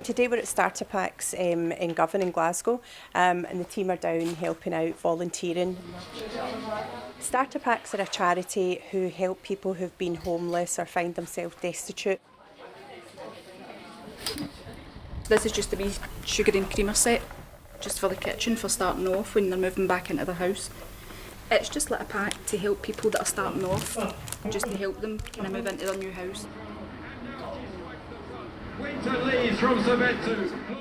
today we're at Starter Packs in Govan in Glasgow, and the team are down helping out, volunteering. Starter Packs are a charity who help people who've been homeless or find themselves destitute. This is just a wee sugar and creamer set, just for the kitchen, for starting off when they're moving back into the house. It's just like a pack to help people that are starting off, just to help them kind of move into their new house. I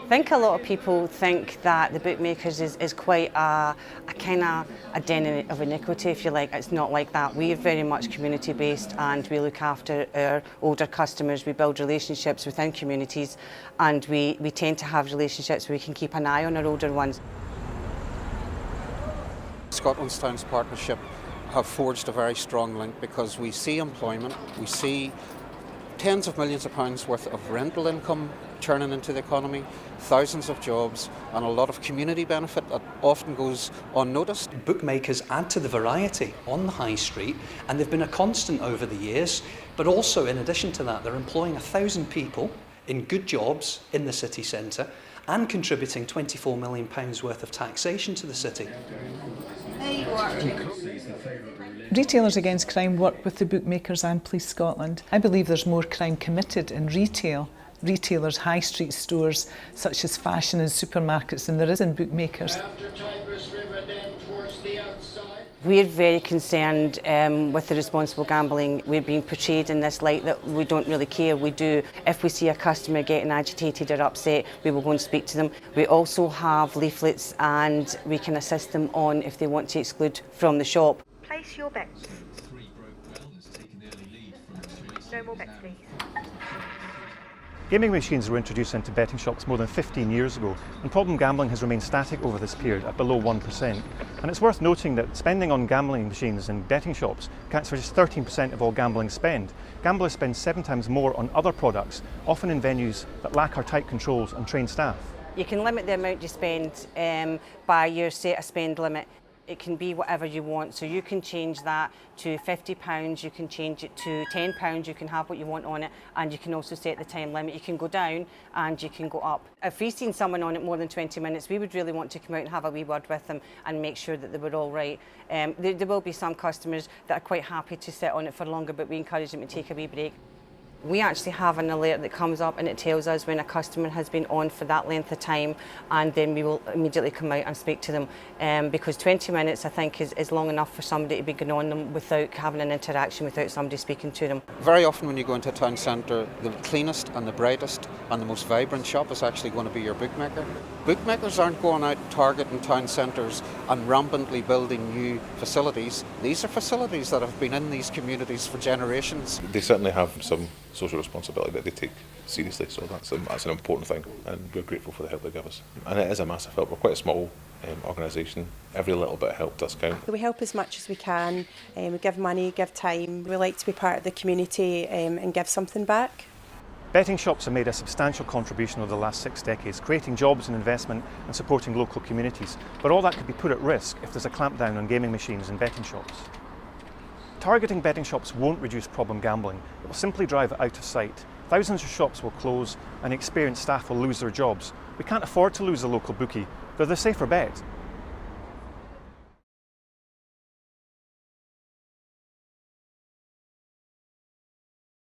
think a lot of people think that the Bookmakers is quite a kind of a den of iniquity, if you like. It's not like that. We're very much community based and we look after our older customers. We build relationships within communities and we tend to have relationships where we can keep an eye on our older ones. Scotland's Towns Partnership have forged a very strong link because we see employment, we see tens of millions of pounds worth of rental income churning into the economy, thousands of jobs and a lot of community benefit that often goes unnoticed. Bookmakers add to the variety on the high street and they've been a constant over the years, but also in addition to that they're employing 1,000 people in good jobs in the city centre and contributing £24 million worth of taxation to the city. Retailers Against Crime work with the Bookmakers and Police Scotland. I believe there's more crime committed in retail, retailers' high street stores such as fashion and supermarkets than there is in Bookmakers. We're very concerned with the responsible gambling. We're being portrayed in this light that we don't really care. We do. If we see a customer getting agitated or upset, we will go and speak to them. We also have leaflets and we can assist them on if they want to exclude from the shop. Place your bets. No more bets, please. Gaming machines were introduced into betting shops more than 15 years ago, and problem gambling has remained static over this period at below 1%. And it's worth noting that spending on gambling machines in betting shops accounts for just 13% of all gambling spend. Gamblers spend 7 times more on other products, often in venues that lack our tight controls and trained staff. You can limit the amount you spend by your set a spend limit. It can be whatever you want, so you can change that to £50, you can change it to £10, you can have what you want on it, and you can also set the time limit. You can go down and you can go up. If we've seen someone on it more than 20 minutes, we would really want to come out and have a wee word with them and make sure that they were all right. There will be some customers that are quite happy to sit on it for longer, but we encourage them to take a wee break. We actually have an alert that comes up and it tells us when a customer has been on for that length of time, and then we will immediately come out and speak to them because 20 minutes I think is long enough for somebody to be going on them without having an interaction, without somebody speaking to them. Very often when you go into a town centre, the cleanest and the brightest and the most vibrant shop is actually going to be your bookmaker. Bookmakers aren't going out targeting town centres and rampantly building new facilities. These are facilities that have been in these communities for generations. They certainly have some social responsibility that they take seriously, so that's an important thing, and we're grateful for the help they give us. And it is a massive help. We're quite a small organisation. Every little bit of help does count. We help as much as we can, we give money, give time. We like to be part of the community and give something back. Betting shops have made a substantial contribution over the last 6 decades, creating jobs and investment and supporting local communities. But all that could be put at risk if there's a clampdown on gaming machines in betting shops. Targeting betting shops won't reduce problem gambling, it will simply drive it out of sight. Thousands of shops will close and experienced staff will lose their jobs. We can't afford to lose a local bookie, they're the safer bet.